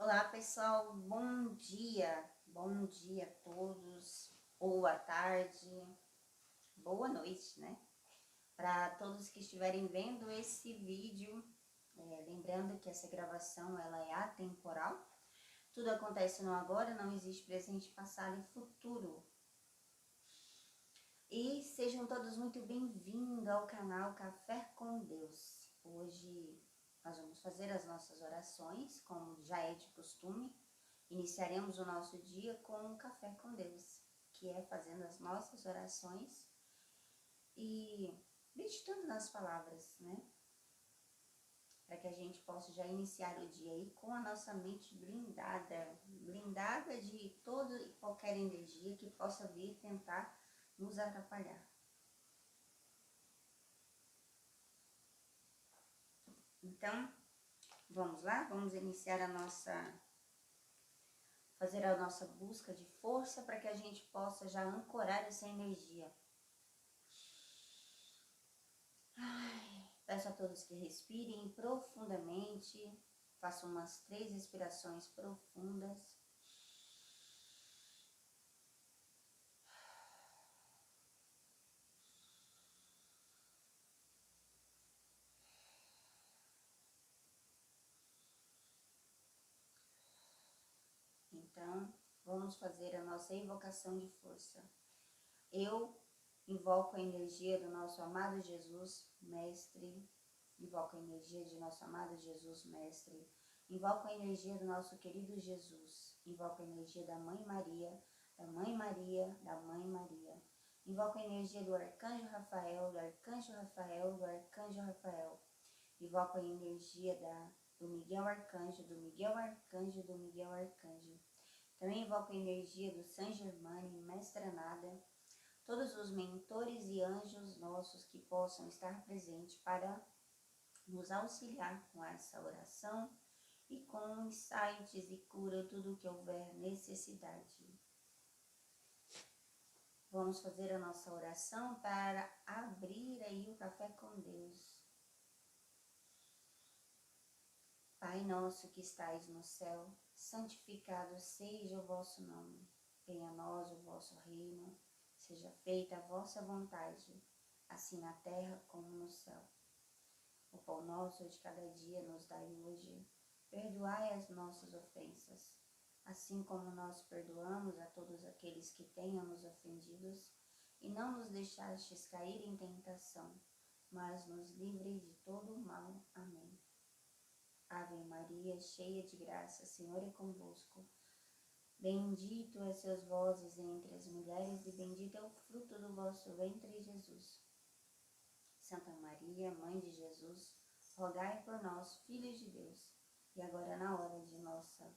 Olá pessoal, bom dia a todos, boa tarde, boa noite, né? Para todos que estiverem vendo esse vídeo, lembrando que essa gravação ela é atemporal, tudo acontece no agora, não existe presente, passado e futuro. E sejam todos muito bem-vindos ao canal Café com Deus. Hoje nós vamos fazer as nossas orações, como já é de costume. Iniciaremos o nosso dia com um café com Deus, que é fazendo as nossas orações e meditando nas palavras, né? Para que a gente possa já iniciar o dia aí com a nossa mente blindada de toda e qualquer energia que possa vir tentar nos atrapalhar. Então, vamos lá? Vamos iniciar fazer a nossa busca de força para que a gente possa já ancorar essa energia. Peço a todos que respirem profundamente, façam umas 3 respirações profundas. Então, vamos fazer a nossa invocação de força. Eu invoco a energia do nosso amado Jesus, Mestre. Invoco a energia de nosso amado Jesus, Mestre. Invoco a energia do nosso querido Jesus. Invoco a energia da Mãe Maria, da Mãe Maria, da Mãe Maria. Invoco a energia do Arcanjo Rafael, do Arcanjo Rafael, do Arcanjo Rafael. Invoco a energia do Miguel Arcanjo, do Miguel Arcanjo, do Miguel Arcanjo. Também invoco a energia do San Germain, Mestra Nada, todos os mentores e anjos nossos que possam estar presentes para nos auxiliar com essa oração e com insights e cura tudo o que houver necessidade. Vamos fazer a nossa oração para abrir aí o café com Deus. Pai nosso que estais no céu, santificado seja o vosso nome. Venha a nós o vosso reino, seja feita a vossa vontade, assim na terra como no céu. O pão nosso de cada dia nos dai hoje. Perdoai as nossas ofensas, assim como nós perdoamos a todos aqueles que tenham nos ofendidos, e não nos deixastes cair em tentação, mas nos livre de todo o mal. Amém. Ave Maria, cheia de graça, Senhor é convosco. Bendito é sois vós entre as mulheres, e bendito é o fruto do vosso ventre, Jesus. Santa Maria, Mãe de Jesus, rogai por nós, filhos de Deus, e agora na hora de nossa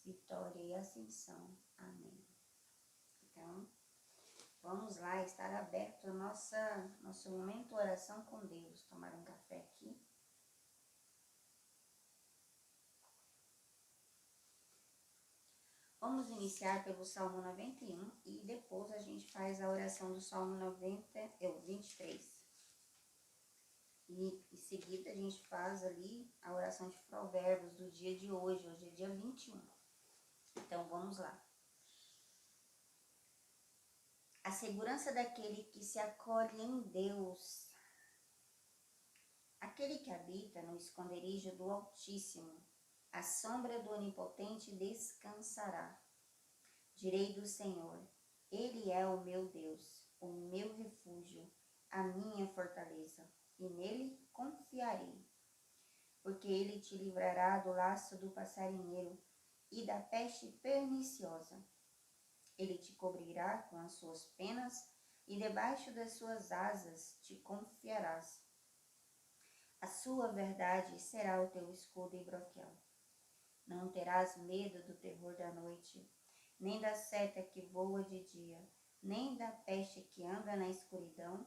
vitória e ascensão. Amém. Então, vamos lá, estar aberto nosso momento de oração com Deus. Tomar um café aqui. Vamos iniciar pelo Salmo 91 e depois a gente faz a oração do Salmo 23. E em seguida a gente faz ali a oração de Provérbios do dia de hoje. Hoje é dia 21. Então vamos lá. A segurança daquele que se acolhe em Deus. Aquele que habita no esconderijo do Altíssimo, à sombra do Onipotente descansará. Direi do Senhor, Ele é o meu Deus, o meu refúgio, a minha fortaleza, e nele confiarei. Porque ele te livrará do laço do passarinheiro e da peste perniciosa. Ele te cobrirá com as suas penas, e debaixo das suas asas te confiarás. A sua verdade será o teu escudo e broquel. Não terás medo do terror da noite, nem da seta que voa de dia, nem da peste que anda na escuridão,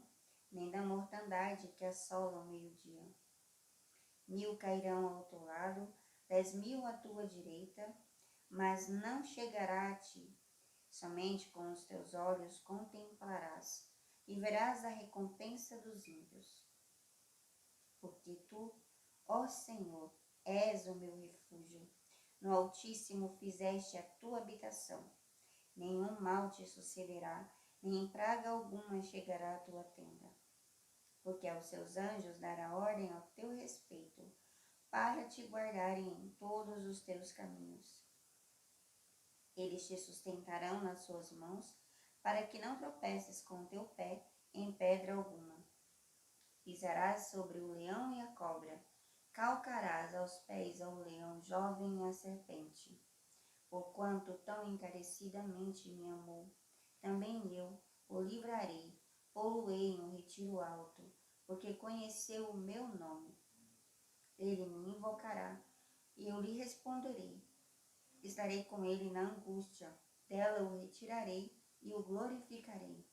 nem da mortandade que assola ao meio-dia. 1000 cairão ao teu lado, 10.000 à tua direita, mas não chegará a ti. Somente com os teus olhos contemplarás e verás a recompensa dos ímpios. Porque tu, ó Senhor, és o meu refúgio. No Altíssimo fizeste a tua habitação. Nenhum mal te sucederá, nem praga alguma chegará à tua tenda. Porque aos seus anjos dará ordem ao teu respeito, para te guardarem em todos os teus caminhos. Eles te sustentarão nas suas mãos, para que não tropeces com o teu pé em pedra alguma. Pisarás sobre o leão e a cobra, calcarás aos pés ao leão jovem e à serpente. Porquanto tão encarecidamente me amou, também eu o livrarei, pô-lo-ei em um retiro alto, porque conheceu o meu nome. Ele me invocará, e eu lhe responderei. Estarei com ele na angústia, dela o retirarei e o glorificarei.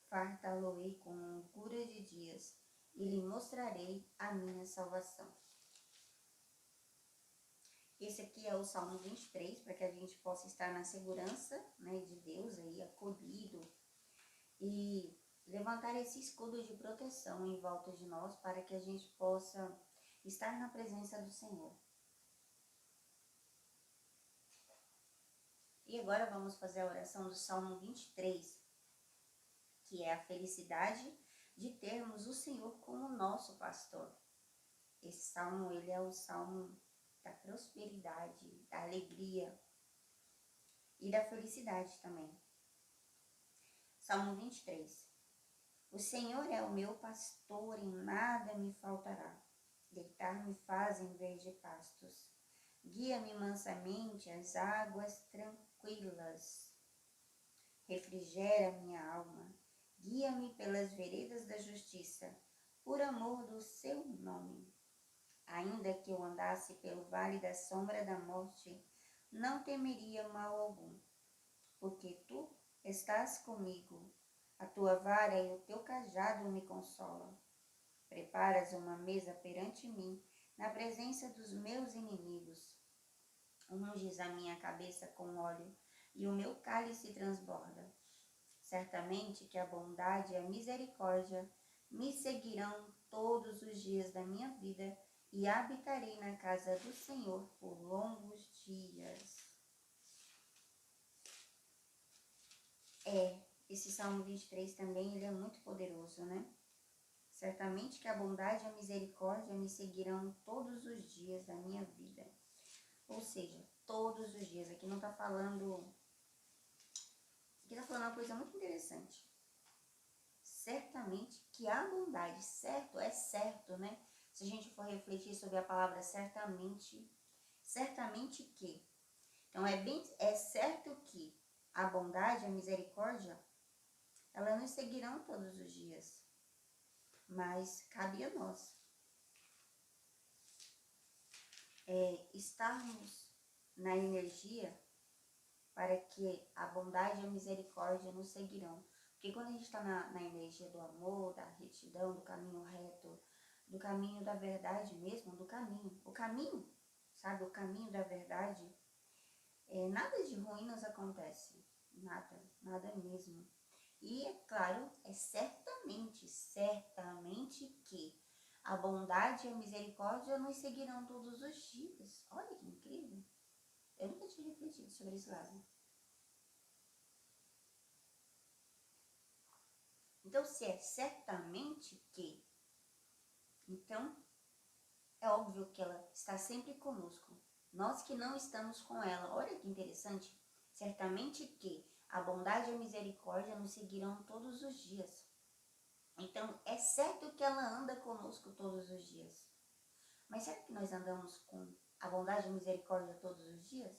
Fartá-lo-ei com longura de dias, e lhe mostrarei a minha salvação. Esse aqui é o Salmo 23, para que a gente possa estar na segurança, né, de Deus, aí, acolhido, e levantar esse escudo de proteção em volta de nós, para que a gente possa estar na presença do Senhor. E agora vamos fazer a oração do Salmo 23, que é a felicidade de termos o Senhor como nosso pastor. Esse salmo, ele é o salmo da prosperidade, da alegria e da felicidade também. Salmo 23. O Senhor é o meu pastor e nada me faltará. Deitar-me faz em verde pastos. Guia-me mansamente às águas tranquilas. Refrigera minha alma. Guia-me pelas veredas da justiça, por amor do seu nome. Ainda que eu andasse pelo vale da sombra da morte, não temeria mal algum, porque tu estás comigo. A tua vara e o teu cajado me consolam. Preparas uma mesa perante mim, na presença dos meus inimigos. Unges a minha cabeça com óleo, e o meu cálice transborda. Certamente que a bondade e a misericórdia me seguirão todos os dias da minha vida, e habitarei na casa do Senhor por longos dias. Esse Salmo 23 também, ele é muito poderoso, né? Certamente que a bondade e a misericórdia me seguirão todos os dias da minha vida. Ou seja, todos os dias. Aqui não está falando... Aqui está falando uma coisa muito interessante. Certamente que a bondade, certo, é certo, né? Se a gente for refletir sobre a palavra certamente, certamente que. Então, é certo que a bondade, a misericórdia, elas nos seguirão todos os dias. Mas cabe a nós estarmos na energia para que a bondade e a misericórdia nos seguirão. Porque quando a gente está na energia do amor, da retidão, do caminho reto, do caminho da verdade mesmo, o caminho, sabe, o caminho da verdade, nada de ruim nos acontece, nada mesmo. E é claro, é certamente que a bondade e a misericórdia nos seguirão todos os dias. Olha que incrível! Eu nunca tinha refletido sobre esse lado. Então, se é certamente que, então é óbvio que ela está sempre conosco. Nós que não estamos com ela. Olha que interessante. Certamente que a bondade e a misericórdia nos seguirão todos os dias. Então, é certo que ela anda conosco todos os dias. Mas será que nós andamos com a bondade e a misericórdia todos os dias?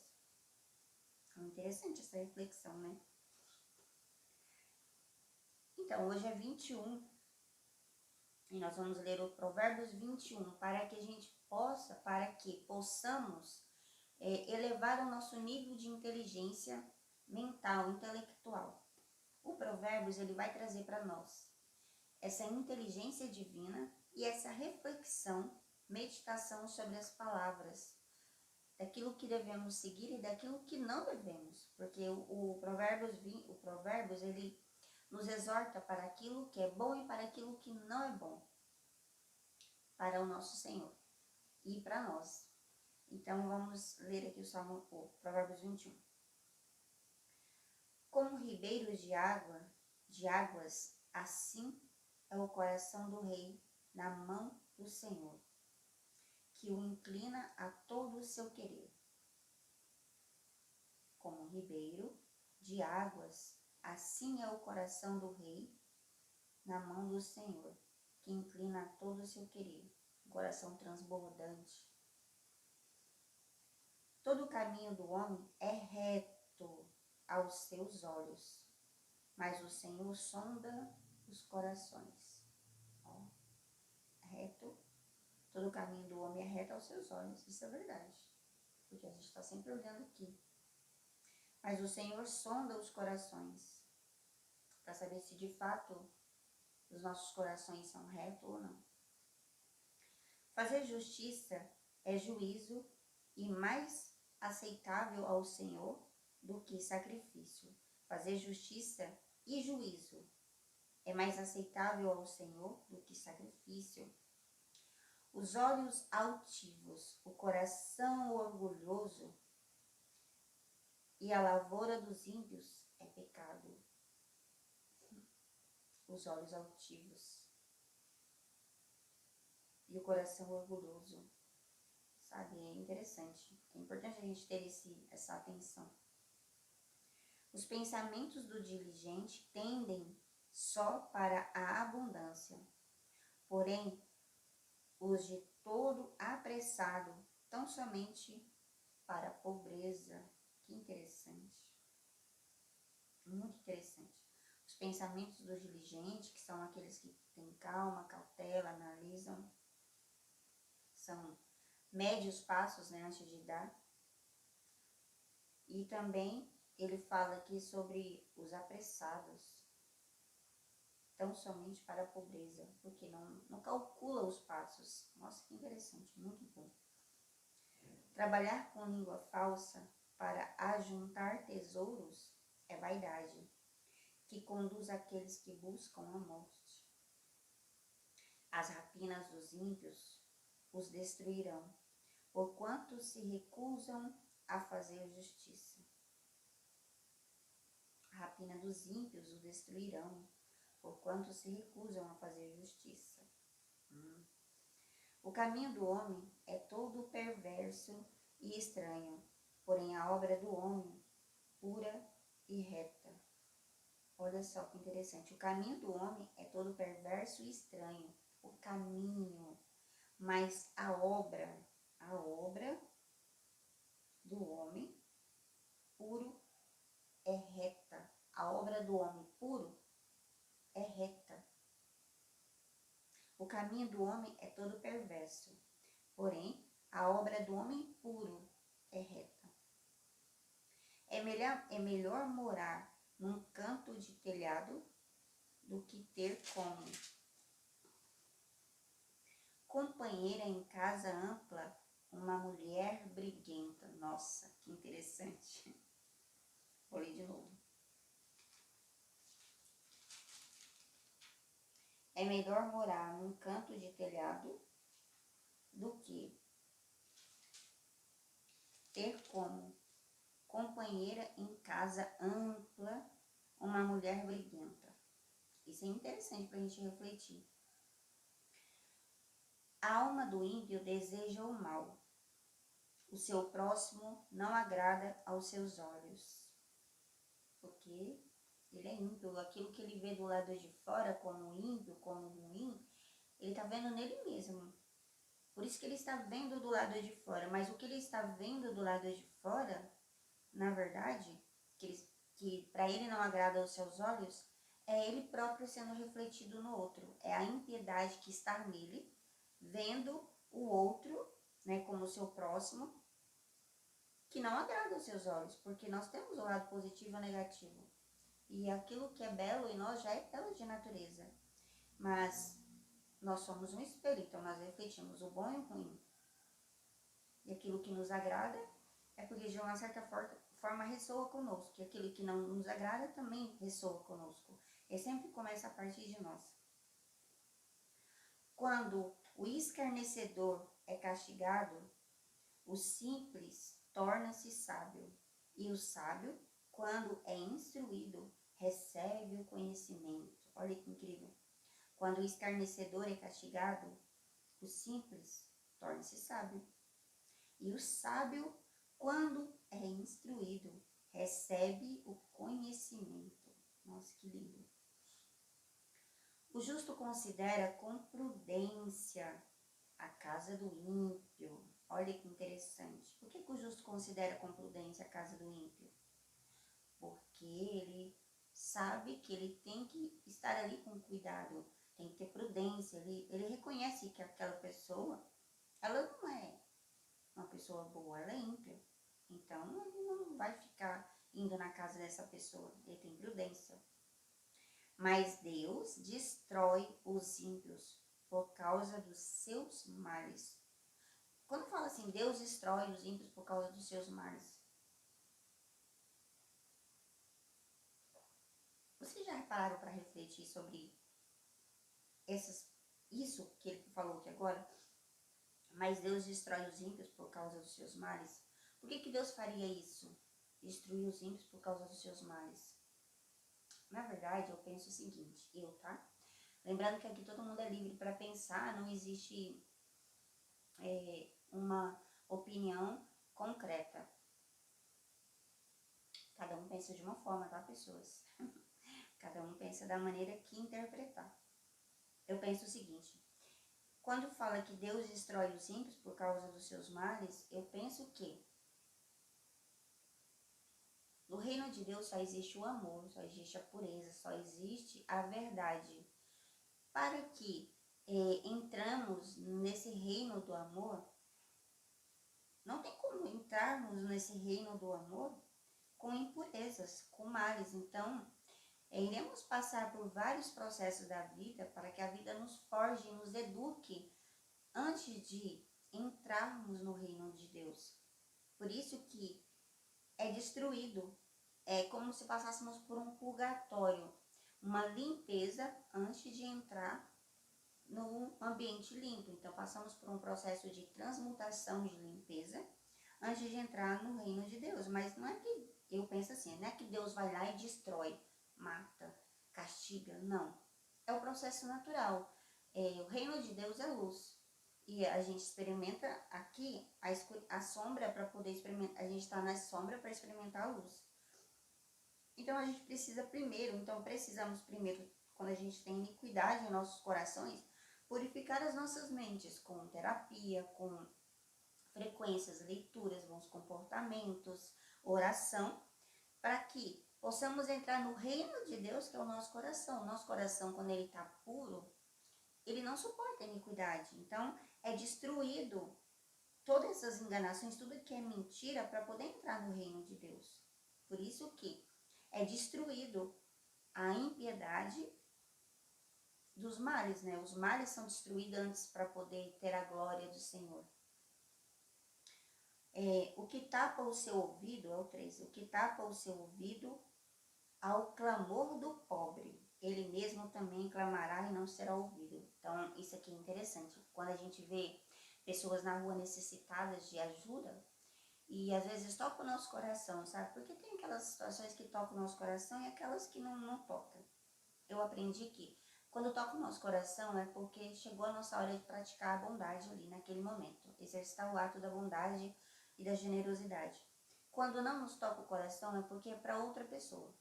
É interessante essa reflexão, né? Então, hoje é 21 e nós vamos ler o Provérbios 21 para que possamos elevar o nosso nível de inteligência mental, intelectual. O Provérbios, ele vai trazer para nós essa inteligência divina e essa reflexão, meditação sobre as palavras, daquilo que devemos seguir e daquilo que não devemos, porque o Provérbios, ele nos exorta para aquilo que é bom e para aquilo que não é bom, para o nosso Senhor e para nós. Então, vamos ler aqui o Provérbios 21. Como ribeiros de águas, assim é o coração do rei na mão do Senhor, que o inclina a todo o seu querer. Como ribeiro de águas, assim é o coração do rei na mão do Senhor, que inclina a todo o seu querer. Um coração transbordante. Todo o caminho do homem é reto aos seus olhos, mas o Senhor sonda os corações. Ó, reto, todo o caminho do homem é reto aos seus olhos, isso é verdade, porque a gente está sempre olhando aqui. Mas o Senhor sonda os corações, para saber se de fato os nossos corações são retos ou não. Fazer justiça é juízo e mais aceitável ao Senhor do que sacrifício. Fazer justiça e juízo é mais aceitável ao Senhor do que sacrifício. Os olhos altivos, o coração orgulhoso e a lavoura dos ímpios é pecado. Os olhos altivos e o coração orgulhoso, sabe? É interessante. É importante a gente ter essa atenção. Os pensamentos do diligente tendem só para a abundância, porém, os de todo apressado tão somente para a pobreza. Que interessante. Muito interessante. Os pensamentos do diligente, que são aqueles que têm calma, cautela, analisam, são médios passos, né, antes de dar. E também ele fala aqui sobre os apressados, tão somente para a pobreza, porque não calcula os passos. Nossa, que interessante, muito bom. Trabalhar com língua falsa para ajuntar tesouros é vaidade, que conduz aqueles que buscam a morte. As rapinas dos ímpios os destruirão, porquanto se recusam a fazer justiça. A rapina dos ímpios o destruirão, porquanto se recusam a fazer justiça. O caminho do homem é todo perverso e estranho, porém a obra do homem pura e reta. Olha só que interessante. O caminho do homem é todo perverso e estranho. O caminho, mas a obra do homem puro é reta. A obra do homem puro é reta. O caminho do homem é todo perverso, porém a obra do homem puro é reta. É melhor morar num canto de telhado do que ter como companheira em casa ampla uma mulher briguenta. Nossa, que interessante. Vou ler de novo. É melhor morar num canto de telhado do que ter como companheira em casa ampla uma mulher briguenta. Isso é interessante para a gente refletir. A alma do ímpio deseja o mal. O seu próximo não agrada aos seus olhos. Porque ele é ímpio. Aquilo que ele vê do lado de fora como ímpio, como ruim, ele está vendo nele mesmo. Por isso que ele está vendo do lado de fora. Mas o que ele está vendo do lado de fora, na verdade, que para ele não agrada aos seus olhos, é ele próprio sendo refletido no outro. É a impiedade que está nele, vendo o outro, né, como o seu próximo, que não agrada aos seus olhos, porque nós temos o lado positivo e o negativo. E aquilo que é belo em nós já é belo de natureza. Mas nós somos um espelho, então nós refletimos o bom e o ruim. E aquilo que nos agrada é porque de uma certa forma ressoa conosco. E aquilo que não nos agrada também ressoa conosco. E sempre começa a partir de nós. Quando o escarnecedor é castigado, O simples torna-se sábio, e o sábio, quando é instruído, recebe o conhecimento. Olha que incrível. Quando o escarnecedor é castigado, o simples torna-se sábio. E o sábio, quando é instruído, recebe o conhecimento. Nossa, que lindo. O justo considera com prudência a casa do ímpio. Olha que interessante. Por que o justo considera com prudência a casa do ímpio? Porque ele sabe que ele tem que estar ali com cuidado, tem que ter prudência. Ele reconhece que aquela pessoa, ela não é uma pessoa boa, ela é ímpia. Então, ele não vai ficar indo na casa dessa pessoa, ele tem prudência. Mas Deus destrói os ímpios por causa dos seus males. Quando fala assim, Deus destrói os ímpios por causa dos seus males, vocês já repararam para refletir sobre isso que ele falou aqui agora? Mas Deus destrói os ímpios por causa dos seus males. Por que Deus faria isso? Destruir os ímpios por causa dos seus males. Na verdade, eu penso o seguinte, tá? Lembrando que aqui todo mundo é livre para pensar, não existe uma opinião concreta. Cada um pensa de uma forma, tá, pessoas? Cada um pensa da maneira que interpretar. Eu penso o seguinte, quando fala que Deus destrói os ímpios por causa dos seus males, eu penso que no reino de Deus só existe o amor, só existe a pureza, só existe a verdade. Para que entramos nesse reino do amor, não tem como entrarmos nesse reino do amor com impurezas, com males. Então, iremos passar por vários processos da vida para que a vida nos forje, nos eduque antes de entrarmos no reino de Deus. Por isso que é destruído, é como se passássemos por um purgatório, uma limpeza antes de entrar no ambiente limpo. Então, passamos por um processo de transmutação, de limpeza, antes de entrar no reino de Deus. Mas não é que, eu penso assim, não é que Deus vai lá e destrói, mata, castiga, não. É o processo natural. O reino de Deus é luz. E a gente experimenta aqui a sombra para poder experimentar. A gente está na sombra para experimentar a luz. Então a gente precisamos primeiro, quando a gente tem iniquidade em nossos corações, purificar as nossas mentes com terapia, com frequências, leituras, bons comportamentos, oração, para que possamos entrar no reino de Deus, que é o nosso coração. O nosso coração, quando ele está puro, ele não suporta a iniquidade. Então, é destruído todas essas enganações, tudo que é mentira, para poder entrar no reino de Deus. Por isso que é destruído a impiedade dos males, né? Os males são destruídos antes para poder ter a glória do Senhor. O que tapa o seu ouvido, é o 3, o que tapa o seu ouvido ao clamor do pobre, ele mesmo também clamará e não será ouvido. Então, isso aqui é interessante. Quando a gente vê pessoas na rua necessitadas de ajuda, e às vezes toca o nosso coração, sabe? Porque tem aquelas situações que tocam o nosso coração e aquelas que não tocam. Eu aprendi que quando toca o nosso coração é porque chegou a nossa hora de praticar a bondade ali naquele momento. Exercitar o ato da bondade e da generosidade. Quando não nos toca o coração é porque é para outra pessoa.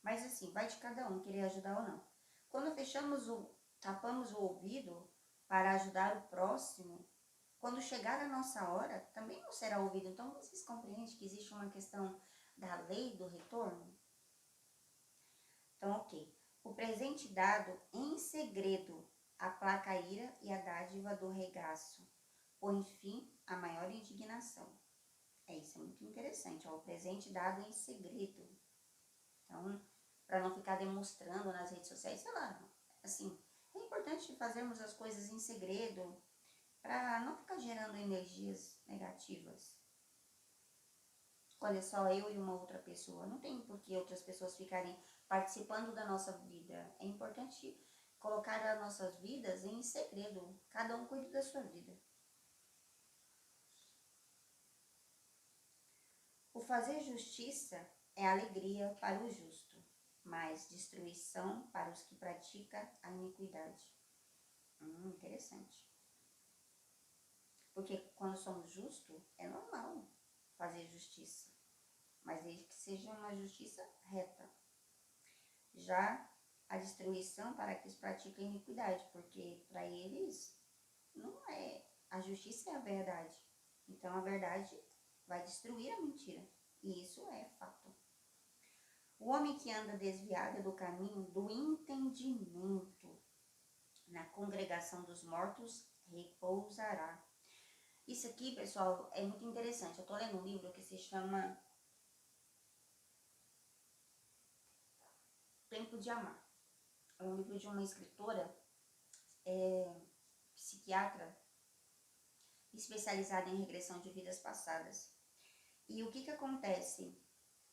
Mas assim, vai de cada um querer ajudar ou não. Quando tapamos o ouvido para ajudar o próximo, quando chegar a nossa hora, também não será ouvido. Então, vocês compreendem que existe uma questão da lei do retorno? Então, ok. O presente dado em segredo aplaca a ira e a dádiva do regaço põe fim à maior indignação. Isso é muito interessante. O presente dado em segredo. Então, para não ficar demonstrando nas redes sociais, sei lá, assim, é importante fazermos as coisas em segredo, para não ficar gerando energias negativas. Quando é só eu e uma outra pessoa, não tem por que outras pessoas ficarem participando da nossa vida. É importante colocar as nossas vidas em segredo, cada um cuida da sua vida. fazer justiça é alegria para o justo, mas destruição para os que praticam a iniquidade. Interessante. Porque quando somos justos, é normal fazer justiça, mas desde que seja uma justiça reta. Já a destruição para que os pratiquem iniquidade, porque para eles não é. A justiça é a verdade. Então a verdade vai destruir a mentira. E isso é fato. O homem que anda desviado do caminho do entendimento, na congregação dos mortos repousará. Isso aqui, pessoal, é muito interessante. Eu estou lendo um livro que se chama Tempo de Amar. É um livro de uma escritora, psiquiatra, especializada em regressão de vidas passadas. E o que acontece?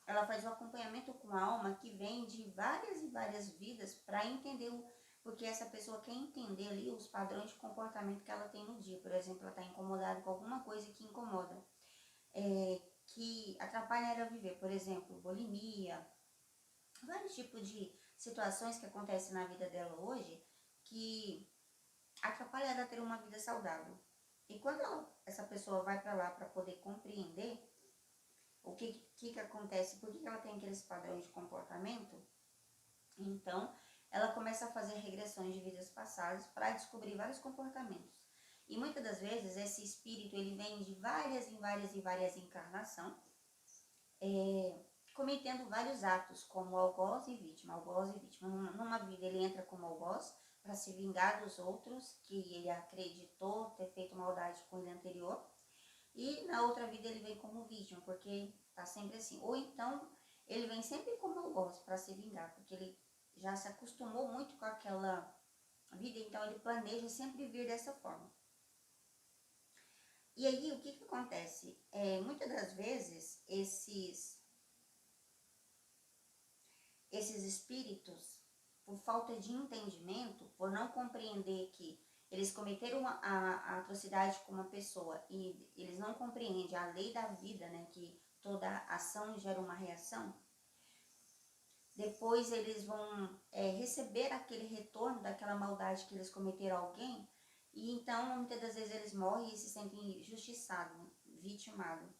Ela faz um acompanhamento com a alma que vem de várias e várias vidas para entender porque essa pessoa quer entender ali os padrões de comportamento que ela tem no dia. Por exemplo, ela está incomodada com alguma coisa que incomoda, que atrapalha ela a viver. Por exemplo, bulimia, vários tipos de situações que acontecem na vida dela hoje que atrapalha ela a ter uma vida saudável. E quando essa pessoa vai para lá para poder compreender o que acontece, por que ela tem aqueles padrões de comportamento, então ela começa a fazer regressões de vidas passadas para descobrir vários comportamentos. E muitas das vezes esse espírito ele vem de várias encarnações, cometendo vários atos, como algoz e vítima. Algoz e vítima. Numa vida ele entra como algoz para se vingar dos outros que ele acreditou ter feito maldade com ele anterior. E na outra vida ele vem como vítima, porque tá sempre assim. Ou então ele vem sempre como algoz para se vingar, porque ele já se acostumou muito com aquela vida, então ele planeja sempre vir dessa forma. E aí o que acontece? Muitas das vezes esses espíritos, por falta de entendimento, por não compreender que eles cometeram a atrocidade com uma pessoa e eles não compreendem a lei da vida, né, que toda ação gera uma reação, depois eles vão receber aquele retorno daquela maldade que eles cometeram a alguém, e então muitas das vezes eles morrem e se sentem injustiçados, vitimados.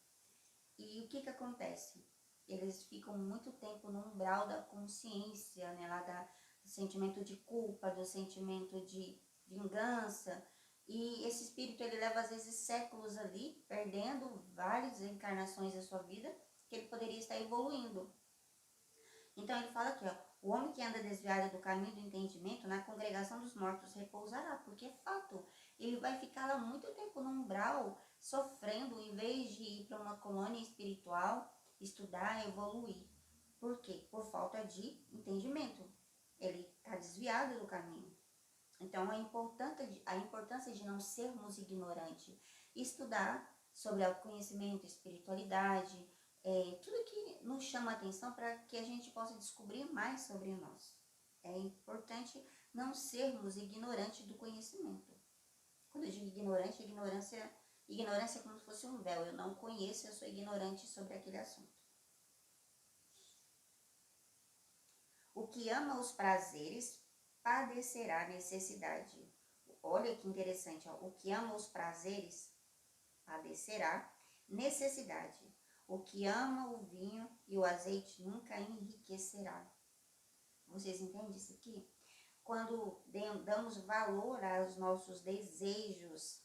E o que acontece? Eles ficam muito tempo no umbral da consciência, né, lá do sentimento de culpa, do sentimento de vingança, e esse espírito ele leva às vezes séculos ali, perdendo várias encarnações da sua vida, que ele poderia estar evoluindo. Então ele fala aqui, ó, o homem que anda desviado do caminho do entendimento, na congregação dos mortos repousará, porque é fato, ele vai ficar lá muito tempo no umbral, sofrendo, em vez de ir para uma colônia espiritual, estudar, evoluir. Por quê? Por falta de entendimento. Ele está desviado do caminho. Então a importância de não sermos ignorantes, estudar sobre autoconhecimento, espiritualidade, tudo que nos chama a atenção para que a gente possa descobrir mais sobre nós. É importante não sermos ignorantes do conhecimento. Quando eu digo ignorante, ignorância é como se fosse um véu. Eu não conheço, eu sou ignorante sobre aquele assunto. O que ama os prazeres padecerá necessidade. Olha que interessante, ó. O que ama os prazeres padecerá necessidade. O que ama o vinho e o azeite nunca enriquecerá. Vocês entendem isso aqui? Quando damos valor aos nossos desejos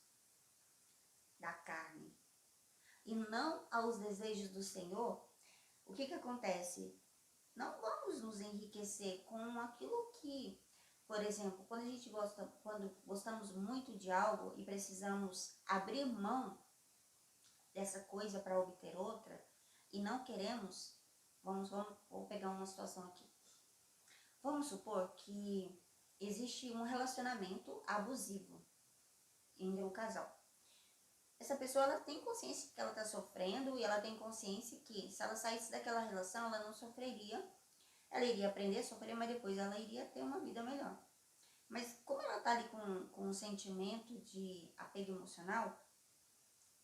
da carne e não aos desejos do Senhor, o que acontece? Não vamos nos enriquecer com aquilo que, por exemplo, quando gostamos muito de algo e precisamos abrir mão dessa coisa para obter outra e não queremos, vou pegar uma situação aqui. Vamos supor que existe um relacionamento abusivo entre um casal. Essa pessoa ela tem consciência que ela está sofrendo e ela tem consciência que se ela saísse daquela relação ela não sofreria. Ela iria aprender a sofrer, mas depois ela iria ter uma vida melhor. Mas como ela está ali com um sentimento de apego emocional,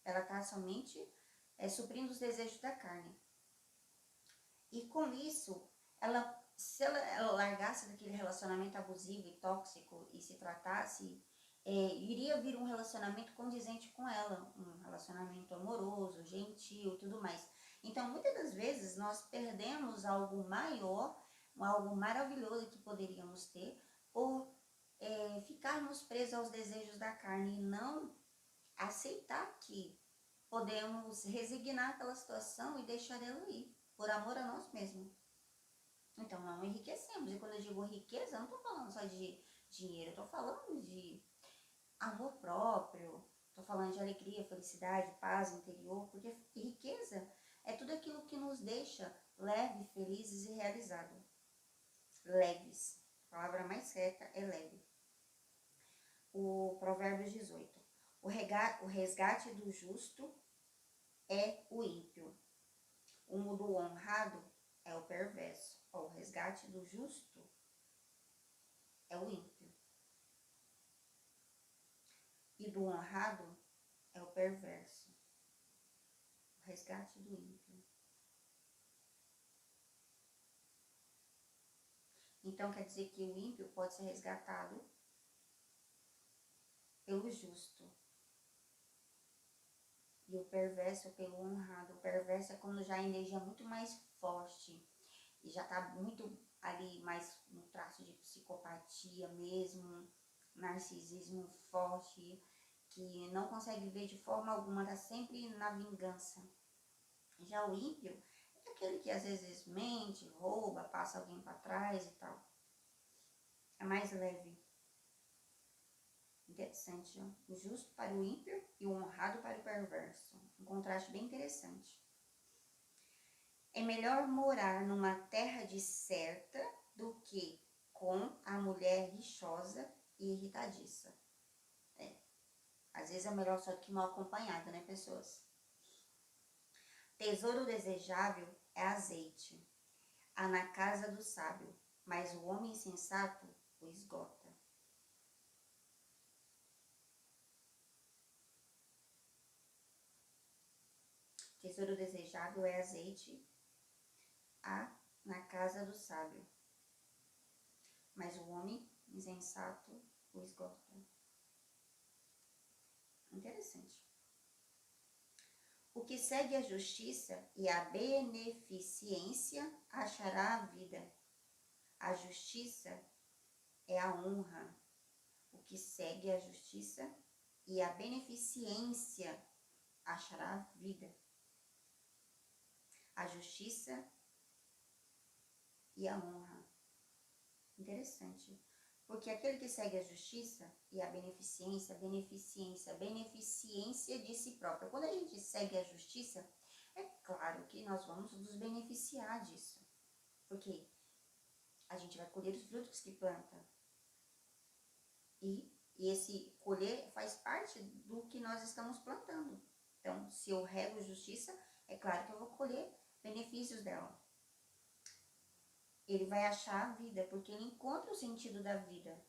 ela está somente suprindo os desejos da carne. E com isso, se ela largasse daquele relacionamento abusivo e tóxico e se tratasse, iria vir um relacionamento condizente com ela, um relacionamento amoroso, gentil e tudo mais. Então, muitas das vezes, nós perdemos algo maior, algo maravilhoso que poderíamos ter, por ficarmos presos aos desejos da carne e não aceitar que podemos resignar aquela situação e deixar ela ir, por amor a nós mesmos. Então, não enriquecemos. E quando eu digo riqueza, eu não estou falando só de dinheiro, eu estou falando de amor próprio, estou falando de alegria, felicidade, paz interior, porque riqueza é tudo aquilo que nos deixa leves, felizes e realizados. Leves. A palavra mais certa é leve. O Provérbios 18. O resgate do justo é o ímpio. O do honrado é o perverso. O resgate do justo é o ímpio. E do honrado é o perverso. O resgate do ímpio. Então quer dizer que o ímpio pode ser resgatado pelo justo. E o perverso pelo honrado. O perverso é quando já a energia é muito mais forte. E já tá muito ali mais no traço de psicopatia mesmo, narcisismo forte, que não consegue viver de forma alguma, tá sempre na vingança. Já o ímpio é aquele que às vezes mente, rouba, passa alguém para trás e tal. É mais leve. Interessante, ó. O justo para o ímpio e o honrado para o perverso. Um contraste bem interessante. É melhor morar numa terra deserta do que com a mulher rixosa e irritadiça. Às vezes é melhor só do que mal acompanhada, né, pessoas? Tesouro desejável é azeite. Há na casa do sábio, mas o homem insensato o esgota. Tesouro desejável é azeite. Há na casa do sábio, mas o homem insensato o esgota. Interessante. O que segue a justiça e a beneficência achará a vida. A justiça é a honra. O que segue a justiça e a beneficência achará a vida. A justiça e a honra. Interessante. Porque aquele que segue a justiça e a beneficência de si próprio. Quando a gente segue a justiça, é claro que nós vamos nos beneficiar disso. Porque a gente vai colher os frutos que planta. E esse colher faz parte do que nós estamos plantando. Então, se eu rego justiça, é claro que eu vou colher benefícios dela. Ele vai achar a vida, porque ele encontra o sentido da vida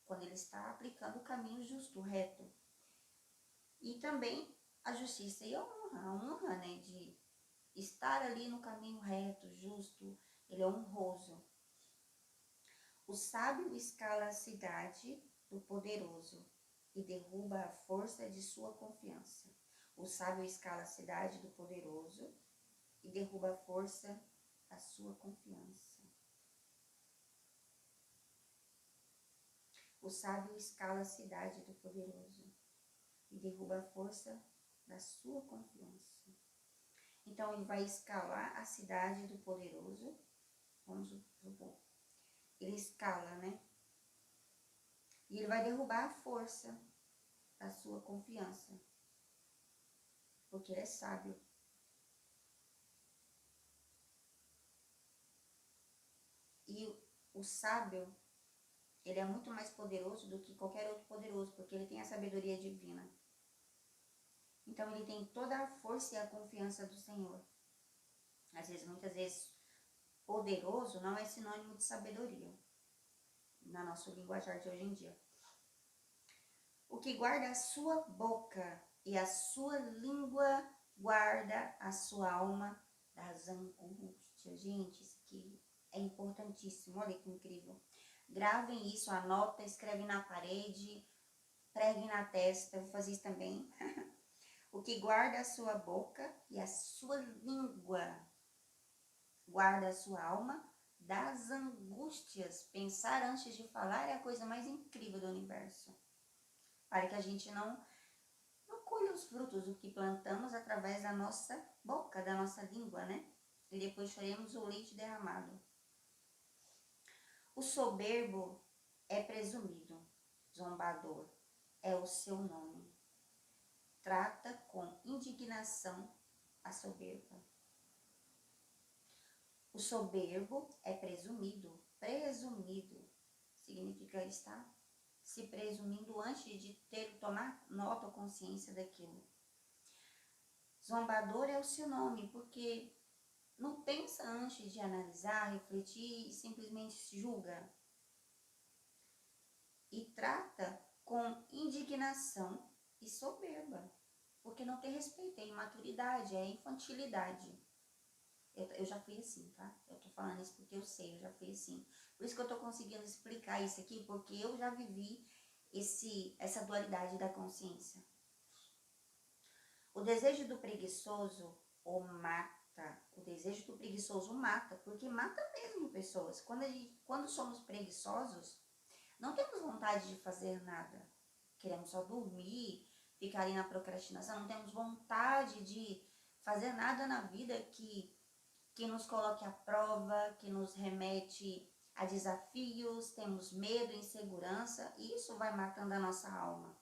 quando ele está aplicando o caminho justo, reto. E também a justiça e a honra, né, de estar ali no caminho reto, justo, ele é honroso. O sábio escala a cidade do poderoso e derruba a força de sua confiança. O sábio escala a cidade do poderoso e derruba a força da sua confiança. O sábio escala a cidade do poderoso e derruba a força da sua confiança. Então, ele vai escalar a cidade do poderoso. Vamos supor. Ele escala, né? E ele vai derrubar a força da sua confiança. Porque ele é sábio. E o sábio, ele é muito mais poderoso do que qualquer outro poderoso, porque ele tem a sabedoria divina. Então, ele tem toda a força e a confiança do Senhor. Às vezes, muitas vezes, poderoso não é sinônimo de sabedoria, na nossa linguajar de hoje em dia. O que guarda a sua boca e a sua língua guarda a sua alma das angústias. angústia. Gente, isso aqui é importantíssimo. Olha que incrível. Gravem isso, anota, escreve na parede, pregue na testa. Eu vou fazer isso também. O que guarda a sua boca e a sua língua guarda a sua alma das angústias. Pensar antes de falar é a coisa mais incrível do universo. Para que a gente não colha os frutos do que plantamos através da nossa boca, da nossa língua, né? E depois choremos o leite derramado. O soberbo é presumido, zombador é o seu nome. Trata com indignação a soberba. O soberbo é presumido. Presumido significa estar se presumindo antes de tomar nota ou consciência daquilo. Zombador é o seu nome, porque não pensa antes de analisar, refletir e simplesmente julga. E trata com indignação e soberba, porque não tem respeito, é imaturidade, é infantilidade. Eu já fui assim, tá? Eu tô falando isso porque eu sei, eu já fui assim. Por isso que eu tô conseguindo explicar isso aqui, porque eu já vivi essa dualidade da consciência. O desejo do preguiçoso o mata. O desejo do preguiçoso mata, porque mata mesmo pessoas. Quando somos preguiçosos, não temos vontade de fazer nada. Queremos só dormir, ficar ali na procrastinação. Não temos vontade de fazer nada na vida que nos coloque à prova, que nos remete a desafios. Temos medo, insegurança. E isso vai matando a nossa alma.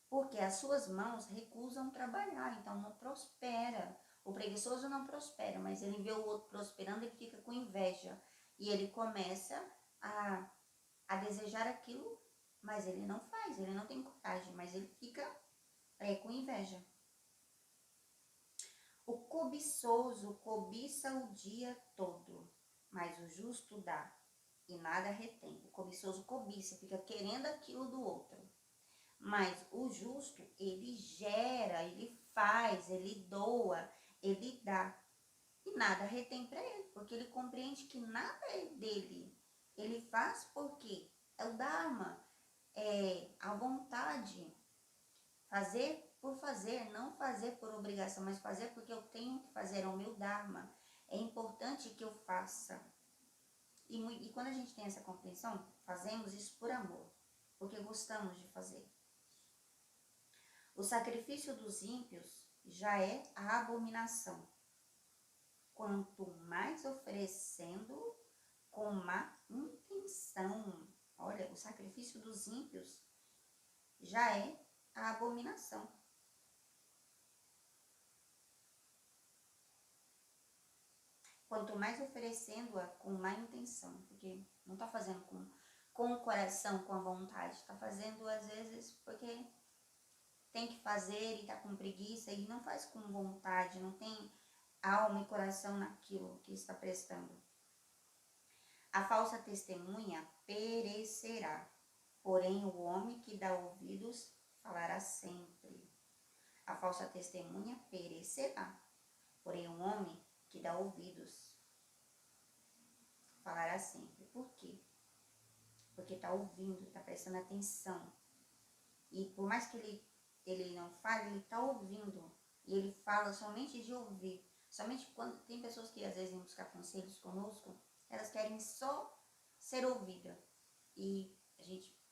Porque as suas mãos recusam trabalhar, então não prospera. O preguiçoso não prospera, mas ele vê o outro prosperando e fica com inveja. E ele começa a desejar aquilo, mas ele não faz, ele não tem coragem, mas ele fica com inveja. O cobiçoso cobiça o dia todo, mas o justo dá e nada retém. O cobiçoso cobiça, fica querendo aquilo do outro. Mas o justo, ele gera, ele faz, ele doa, ele dá. E nada retém para ele, porque ele compreende que nada é dele. Ele faz porque é o Dharma, é a vontade. Fazer por fazer, não fazer por obrigação, mas fazer porque eu tenho que fazer, é o meu Dharma. É importante que eu faça. E quando a gente tem essa compreensão, fazemos isso por amor, porque gostamos de fazer. O sacrifício dos ímpios já é a abominação. Quanto mais oferecendo com má intenção. Olha, o sacrifício dos ímpios já é a abominação. Quanto mais oferecendo-a com má intenção, porque não está fazendo com o coração, com a vontade, está fazendo às vezes porque tem que fazer e está com preguiça e não faz com vontade, não tem alma e coração naquilo que está prestando. A falsa testemunha perecerá, porém o homem que dá ouvidos falará sempre. A falsa testemunha perecerá, porém o homem que dá ouvidos falará sempre. Por quê? Porque está ouvindo, está prestando atenção. E por mais que ele não fale, ele está ouvindo. E ele fala somente de ouvir. Somente quando tem pessoas que às vezes vêm buscar conselhos conosco, elas querem só ser ouvida. E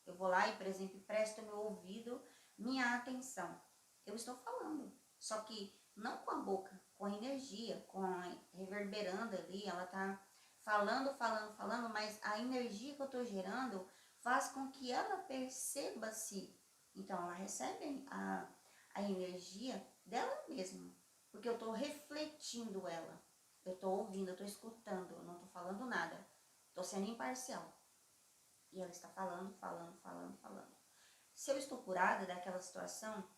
eu vou lá e, por exemplo, presto meu ouvido, minha atenção. Eu estou falando, só que não com a boca, com a energia, reverberando ali, ela está falando, mas a energia que eu estou gerando faz com que ela perceba-se. Então, ela recebe a energia dela mesma, porque eu estou refletindo ela. Eu estou ouvindo, eu estou escutando, eu não estou falando nada. Estou sendo imparcial. E ela está falando. Se eu estou curada daquela situação,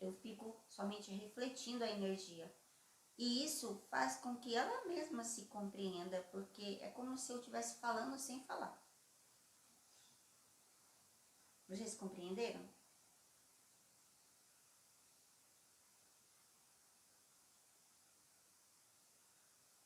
eu fico somente refletindo a energia. E isso faz com que ela mesma se compreenda, porque é como se eu estivesse falando sem falar. Vocês compreenderam?